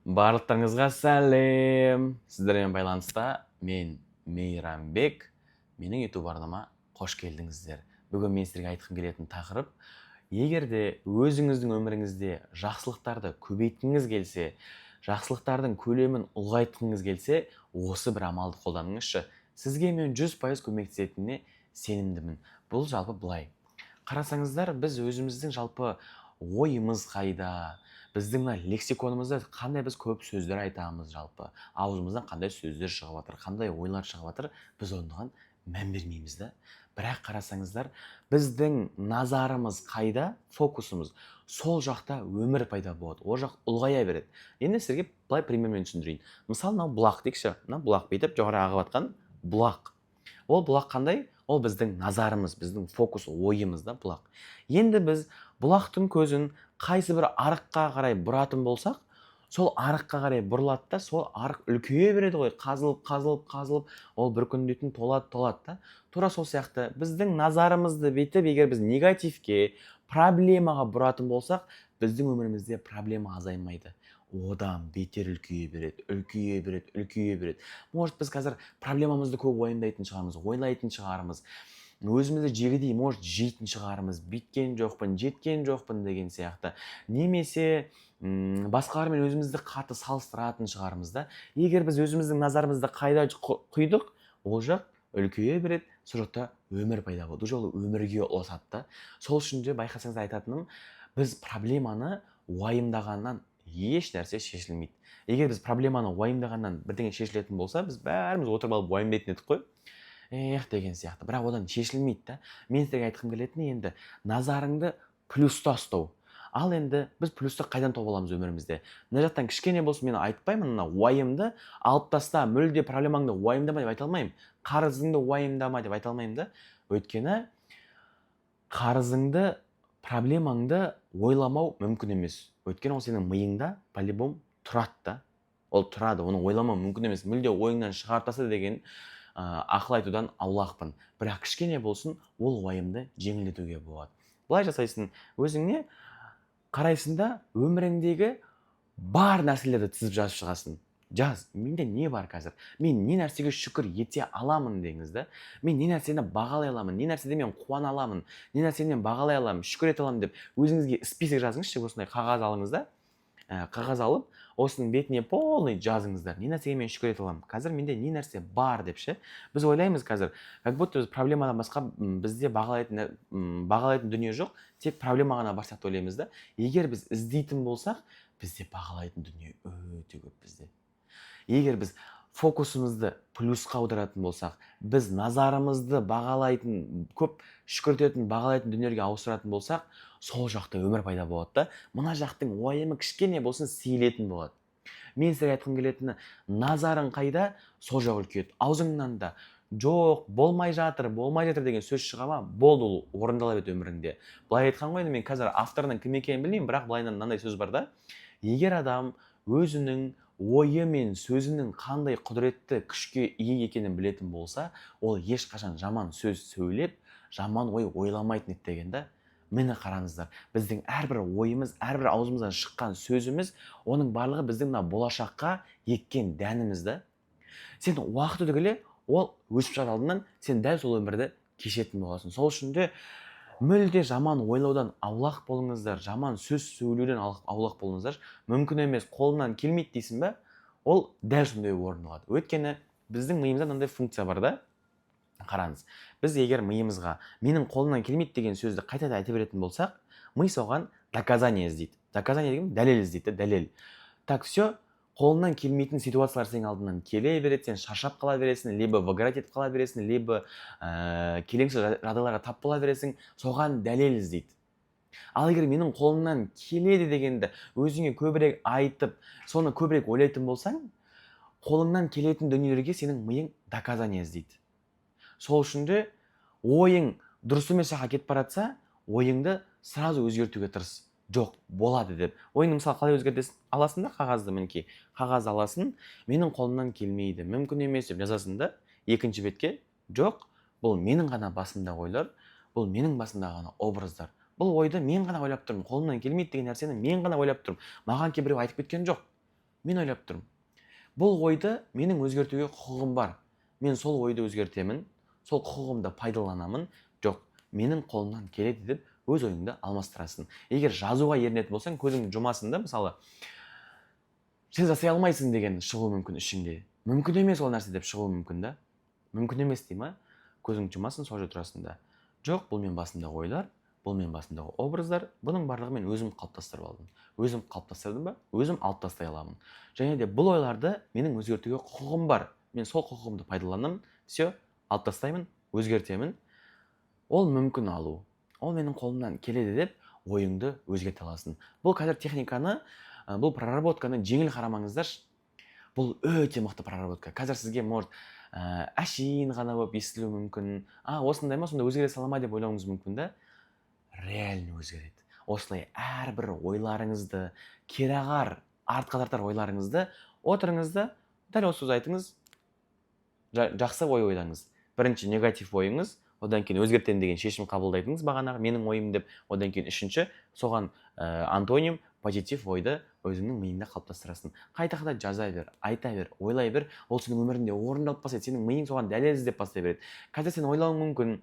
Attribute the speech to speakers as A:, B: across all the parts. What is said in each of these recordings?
A: Барлықтарыңызға сәлем. Сіздермен байланыста мен Мейрамбек. Менің YouTube арнама қош келдіңіздер. Бүгін мен сіздерге айтқым келетін тақырып, егер де өзіңіздің өміріңізде жақсылықтарды көбейткіңіз келсе, жақсылықтардың көлемін ұлғайтқыңыз келсе, осы бір амалды қолданыңызшы. Сізге мен 100% көмектесетініне сенімдімін. Бұл жалпы былай. Қарасаңыздар, біз өзіміздің жалпы ойымыз қайда, біздің лексиконымызда қандай біз көп сөздер айтамыз, жалпы аузымыздан қандай сөздер шығып жатыр, қандай ойлар шығып жатыр, біз оған мән бермейміз да. Бірақ қарасаңыздар, біздің назарымыз қайда, фокусымыз сол жақта өмір пайда болады, ол жақ ұлғая береді. Енді сіздерге былай примермен түсіндірейін. Мысалы, мынау бұлақ дейікші, мына бұлақ бүйтіп жоғары ағып жатқан бұлақ. Ол бұлақ қандай? Ол біздің назарымыз, біздің фокус, ойымыз да бұлақ. Енді біз бұлақтың көзін қайсы бір арыққа қарай бұратын болсақ, сол арыққа қарай бұрылады да, сол арық үлкейе береді ғой, қазылып, ол бір күндетін толады да. Тура сол сияқты біздің назарымызды бүйтіп, егер біз негативке, проблемаға бұратын болсақ, біздің өмірімізде проблема азаймайды. Одан бетер үлкейе береді. Может, біз қазір проблемамызды көп ойлайтын шығармыз, өзімізді жегідей может жейтін шығармыз, биткен жоқпын, жеткен жоқпын деген сияқты. Немесе басқалармен өзімізді қатты салыстыратын шығармыз да. Егер біз өзіміздің назарымызды қайда құйдық, ол жақ үлкейе береді, сол жақта өмір пайда болды, жолы өмірге ұласады да. Сол үшін де байқасаңыз айтатыным, біз проблеманы уайымдағаннан еш нәрсе шешілмейді. Егер біз проблеманы уайымдағаннан бірдеңе шешілетін болса, біз бәріміз отырып алып уайымдайтын едік қой. Деген сияқты. Бірақ одан шешілмейді да. Мен сіздерге айтқым келетіні, енді назарыңды плюста ұстау. Ал енді біз плюсты қайдан тауып аламыз өмірімізде? Мына жақтан кішкене болсын мен айтпаймын, мына уайымды алып таста, мүлде проблемаңды уайымдама деп айта алмаймын. Қарызыңды уайымдама деп айта алмаймын да. Өйткені қарызыңды, проблемаңды ойламау мүмкін емес. Өйткені ол сенің миыңда по-любому тұрады да. Ол тұрады, оны ойламау мүмкін емес. Мүлде ойыңнан шығарып таста деген ақыл айтудан аулақпын. Бірақ кішкене болсын, ол уайымды жеңілдетуге болады. Былай жасайсың, өзіңне қарайсың да, өміріңдегі бар нәрселерді тізіп жазып шығасың. Жаз, менде не бар қазір? Мен не нәрсеге шүкір ете аламын деңіз да. Мен не нәрсені бағалай аламын, не нәрседе мен қуана аламын, не нәрседен бағалай аламын, шүкір ете аламын деп өзіңізге список жазыңызшы, осындай қағаз алыңыз да. Қағаз алып, осының бетіне полный жазыңыздар. Не нәрсеге мен шүкір ете аламын? Қазір менде не нәрсе бар деп ше. Біз ойлаймыз қазір, как будто біз проблемадан басқа бізде бағалайтын дүние жоқ, тек проблема ғана бар сияқты ойлаймыз да. Егер біз іздейтін болсақ, бізде бағалайтын дүние өте көп бізде. Егер біз фокусымызды плюсқа аударатын болсақ, біз назарымызды бағалайтын, көп шүкіртетін, бағалайтын дүниелерге ауыстыратын болсақ, сол жақта өмір пайда болады да. Мына жақтың уайымы кішкене болсын сейілетін болады. Мен сіздерге айтқым келетіні, назарың қайда, сол жақ үлкейеді. Аузыңнан да жоқ, болмай жатыр деген сөз шыға ма, болды, ол орындала береді өміріңде. Былай айтқан ғой, мен қазір авторының кім екенін білмеймін, бірақ былайынан мынандай сөз бар да. Егер адам өзінің ойы мен сөзінің қандай құдіретті күшке ие екенін білетін болса, ол ешқашан жаман сөз сөйлеп, жаман ой ойламайтын еді деген да. Мені қараңыздар, біздің әрбір ойымыз, әрбір аузымыздан шыққан сөзіміз, оның барлығы біздің болашаққа еккен дәніміз да. Сен уақыт өте келе, ол өшіп шығар алдынан, сен дәл сол өмірді кешетін боласың. Сол үшін де мүлде жаман ойлаудан аулақ болыңыздар, жаман сөз сөйлеуден аулақ болыңыздар. Мүмкін емес, қолынан келмейді дейсің бе? Ол дәл сондай орын алады. Өйткені біздің миымызда мынандай функция бар да. Қараңыз, біз егер миымызға менің қолымнан келмейді деген сөзді қайта айта беретін болсақ, ми соған доказание іздейді. Доказание деген дәлел іздейді, дәлел. Так, все, қолынан келмейтін ситуациялар сенің алдынан келе береді, сен шаршап қала бересің, либо выгорать етіп қала бересің, либо келеңсіз жағдайларға тап бола бересің, соған дәлел іздейді. Ал егер менің қолымнан келеді дегенді өзіңе көбірек айтып, соны көбірек ойлайтын болсаң, қолыңнан келетін дүниелерге сенің миың доказание іздейді. Сол үшін де ойың дұрыс емес жаққа кетіп баратса, ойыңды сразу өзгертуге тырыс. Жоқ, болады деп. Ойыңды мысалы қалай өзгертесің? Аласың да қағазды, мінекей. Қағаз аласың, менің қолымнан келмейді, мүмкін емес деп жазасың да, екінші бетке. Жоқ, бұл менің ғана басымдағы ойлар, бұл менің басымдағы ғана образдар. Бұл ойды мен ғана ойлап тұрмын, қолымнан келмейді деген нәрсені мен ғана ойлап тұрмын. Маған біреу айтып кеткен жоқ. мен ойлап тұрмын, бұл ойды менің өзгертуге құқығым бар. Мен сол ойды өзгертемін, сол құқығымды пайдаланамын. Жоқ, менің қолымнан келеді деп өз ойыңды алмастырасың. Егер жазуға ерінетін болсаң, көзіңді жұмасың да, мысалы, сен жасай алмайсың деген шығуы мүмкін ішіңде. Мүмкін емес ол нәрсе деп шығуы мүмкін да. Мүмкін емес дей ма? Көзіңді жұмасың, сол жерде тұрасың да. Жоқ, бұл мен басымдағы ойлар, бұл мен басымдағы образдар, бұның барлығы мен өзім қалыптастырып алдым. Өзім қалыптастырдым ба? Өзім алып тастай аламын. Және де бұл ойларды менің өзгертуге құқығым бар. Мен сол құқығымды пайдаланамын, все, алып тастаймын, өзгертемін. Ол мүмкін алу. Ол менің қолымнан келеді деп ойыңды өзгерте аласың. Бұл қазір техниканы, бұл проработканы жеңіл қарамаңыздаршы. Бұл өте мықты проработка. Қазір сізге может әшейін ғана болып естілуі мүмкін. Осындай ма, сонда өзгере сала ма деп ойлауыңыз мүмкін да. Реально өзгереді. Осылай әрбір ойларыңызды, керағар, артқа тартар ойларыңызды отырыңыз да дәл осы сөз айтыңыз. Жақсы ой ойлаңыз. Бірінші негатив ойыңыз, одан кейін өзгертемін деген шешім қабылдайтыңыз бағанағы менің ойым деп, одан кейін үшінші соған антоним позитив ойды өзіңнің миыңда қалыптастырасың. Қайта жаза бер, айта бер, ойлай бер, ол сенің өміріңде орындалып бастайды, сенің миың соған дәлел іздеп бастай береді. Қазір сен ойлауың мүмкін,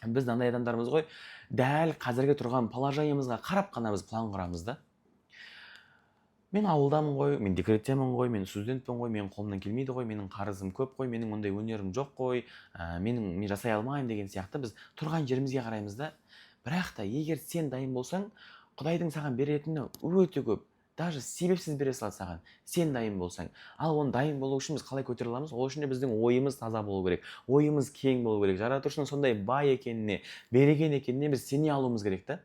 A: біз андай адамдармыз ғой, дәл қазіргі тұрған положениемізға қарап қана біз план құрамыз да. Мен ауылдамын ғой, мен декреттемін ғой, мен студентпін ғой, менің қолымнан келмейді ғой, менің қарызым көп қой, менің ондай өнерім жоқ қой, мен жасай алмаймын деген сияқты біз тұрған жерімізге қараймыз да. Бірақ та егер сен дайын болсаң, Құдайдың саған беретіні өте көп. Даже себепсіз бере салады саған, сен дайын болсаң. Ал оны дайын болу үшін біз қалай көтере аламыз? Ол үшін де біздің ойымыз таза болу керек, ойымыз кең болу керек. Жаратушының сондай бай екеніне, берген екеніне біз сене алуымыз керек та.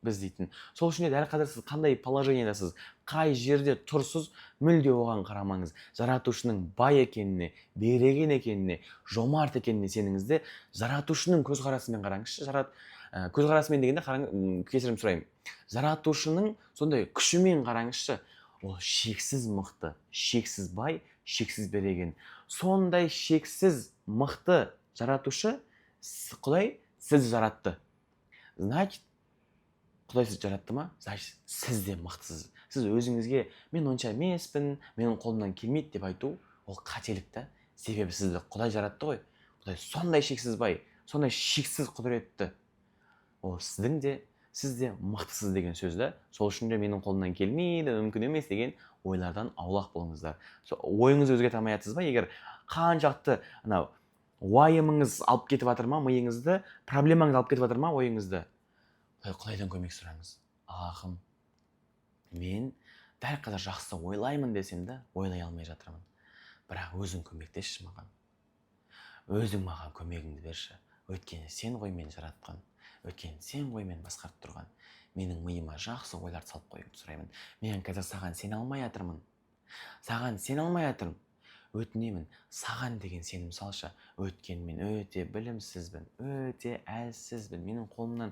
A: Біз дейтін. Сол үшін де дәл қазір сіз қандай положениедасыз, қай жерде тұрсыз, мүлде оған қарамаңыз. Жаратушының бай екеніне, берген екеніне, жомарт екеніне сеніңізде жаратушының көзқарасымен қараңызшы. Көзқарасымен дегенде кешірім сұраймын. Жаратушының сондай күшімен қараңызшы. Ол шексіз мықты, шексіз бай, шексіз берген. Сондай шексіз мықты жаратушы Құдай сізді жаратты. Значит, Құдай сізді жаратты ма? Значит, сіз де мықтысыз. Сіз өзіңізге мен онша емеспін, менің қолымнан келмейді деп айту, ол қателік та. Себебі сізді Құдай жаратты ғой. Құдай сондай шексіз бай, сондай шексіз құдіретті. Ол сіздің де, сіз де мықтысыз деген сөз да. Сол үшін де менің қолымнан келмейді, мүмкін емес деген ойлардан аулақ болыңыздар. Ойыңызды өзгерте алмайсыз ба? Егер қаншақты уайымыңыз алып кетіп жатыр ма, миыңызды, проблемаңыз алып кетіп жатыр ма, ойыңызды? Құдайдан көмек сұраңыз. Аллахым, мен дәл қазір жақсы ойлаймын десем де, ойлай алмай жатырмын. Бірақ өзің көмектесші маған. Өзің маған көмегіңді берші. Өйткені сен ғой мені жаратқан. Өйткені сен ғой мені басқарып тұрған. Менің миыма жақсы ойларды салып қоюыңды сұраймын. Мен қазір саған сене алмай жатырмын. Саған сене алмай жатырмын. Өтінемін, саған деген сенім салшы. Өйткені мен өте білімсізбін, өте әлсізбін. Менің қолымнан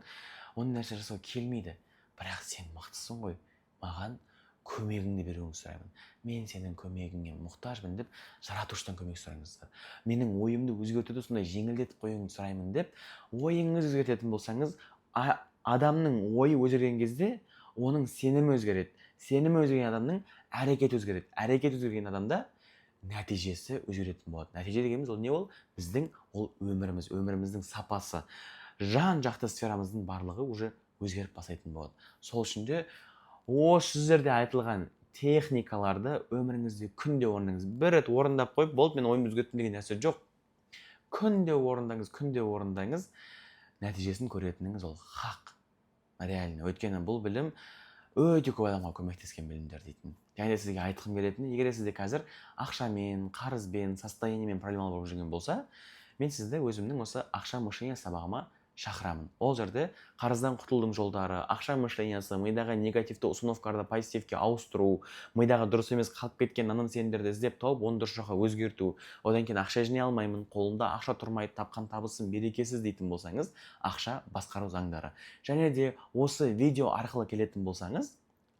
A: оны нәрсе жасау келмейді. Бірақ сен мықтысың ғой. Маған көмегіңді беруіңді сұраймын. Мен сенің көмегіңе мұқтажбын деп жаратушыдан көмек сұраңыздар. Менің ойымды өзгертуді сондай жеңілдетіп қоюыңды сұраймын деп ойыңызды өзгертетін болсаңыз, адамның ойы өзгерген кезде оның сенімі өзгереді. Сенімі өзгерген адамның әрекеті өзгереді. Әрекеті өзгерген адамда нәтижесі өзгеретін болады. Нәтиже дегеніміз ол не ол? Біздің ол өміріміз, өміріміздің сапасы, жан-жақты сферамыздың барлығы уже өзгеріп бастайтын болады. Сол үшін де осы жерде айтылған техникаларды өміріңізде күнде орындаңыз. Бір рет орындап қойып, болды, мен ойымды өзгерттім деген нәрсе жоқ. Күнде орындаңыз, нәтижесін көретініңіз ол хақ. Реально. Өйткені бұл білім өте көп адамға көмектескен білімдер дейтін. Және сізге айтқым келетіні, егер сізде қазір ақшамен, қарызбен, состояниемен проблемалар болып жүрген болса, мен сізді өзімнің осы ақша мышление сабағыма шақырамын. Ол жерде қарыздан құтылудың жолдары, ақша мышлениясы, мидағы негативті установкаларды позитивке ауыстыру, мидағы дұрыс емес қалып кеткен наным сенімдерді іздеп тауып, оны дұрыс жаққа өзгерту. Одан кейін ақша жинай алмаймын, қолымда ақша тұрмайды, тапқан табысым берекесіз дейтін болсаңыз, ақша басқару заңдары. Және де осы видео арқылы келетін болсаңыз,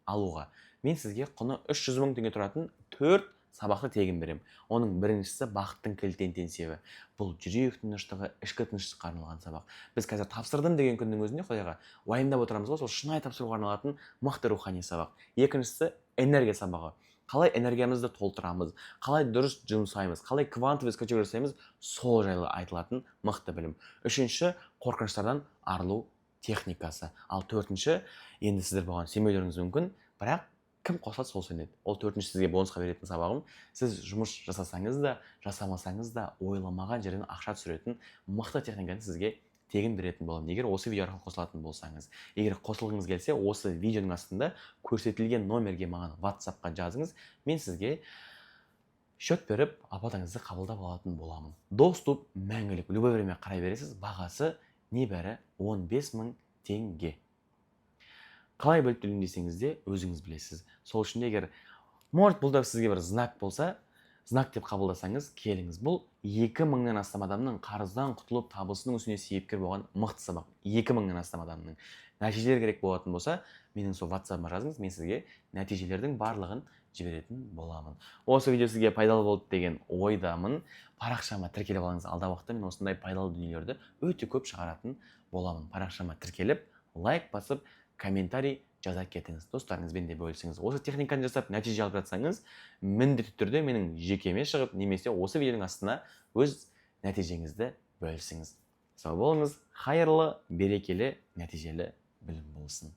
A: алуға мен сізге құны 300 мың теңге тұратын 4 сабақты тегін берем. Оның біріншісі бақыттың кілті интенсиві. Бұл жүрек тыныштығы, ішкі тыныштыққа арналған сабақ. Біз қазір тапсырдым деген күннің өзінде Құдайға уайымдап отырамыз ғой, сол шынайы тапсыруға арналатын мықты рухани сабақ. Екіншісі энергия сабағы. қалай энергиямызды толтырамыз, қалай дұрыс жұмсаймыз, қалай квантовый скачок жасаймыз, сол жайлы айтылатын мықты білім. Үшінші, қорқыныштардан арылу техникасы. Ал төртінші, енді сіздер бұған сенбеулеріңіз мүмкін, бірақ кім қосылады сол сенеді. Ол төртінші сізге бонусқа беретін сабағым. Сіз жұмыс жасасаңыз да, жасамасаңыз да ойламаған жерден ақша түсіретін мықты техниканы сізге тегін беретін боламын, егер осы видео арқылы қосылатын болсаңыз. Егер қосылғыңыз келсе, осы видеоның астында көрсетілген номерге маған WhatsApp-қа жазыңыз, мен сізге счет беріп, оплатаңызды қабылдап алатын боламын. Доступ мәңгілік, любой время қарай бересіз, бағасы небәрі 15 000 теңге. Қалай бөліп төлеймін десеңіз де өзіңіз білесіз. Сол үшін егер может бұл да сізге бір знак болса, знак деп қабылдасаңыз, келіңіз. Бұл 2000-нан астам адамның қарыздан құтылып табысының үстіне себепкер болған мықты сабақ. 2000-нан астам адамның нәтижелер керек болатын болса, менің сол WhatsApp-ма жазыңыз, мен сізге нәтижелердің барлығын жіберетін боламын. Осы видео сізге пайдалы болды деген ойдамын. Парақшама тіркеліп алыңыз, алдағы уақытта мен осындай пайдалы дүниелерді өте көп шығаратын боламын. Парақшама тіркеліп, лайк басып, комментарий жаза кетіңіз, достарыңызбен де бөлісіңіз. Осы техниканы жасап нәтиже алып жатсаңыз, міндетті түрде менің жекеме шығып, немесе осы видеоның астына өз нәтижеңізді бөлісіңіз. Сау болыңыз, хайырлы, берекелі, нәтижелі білім болсын.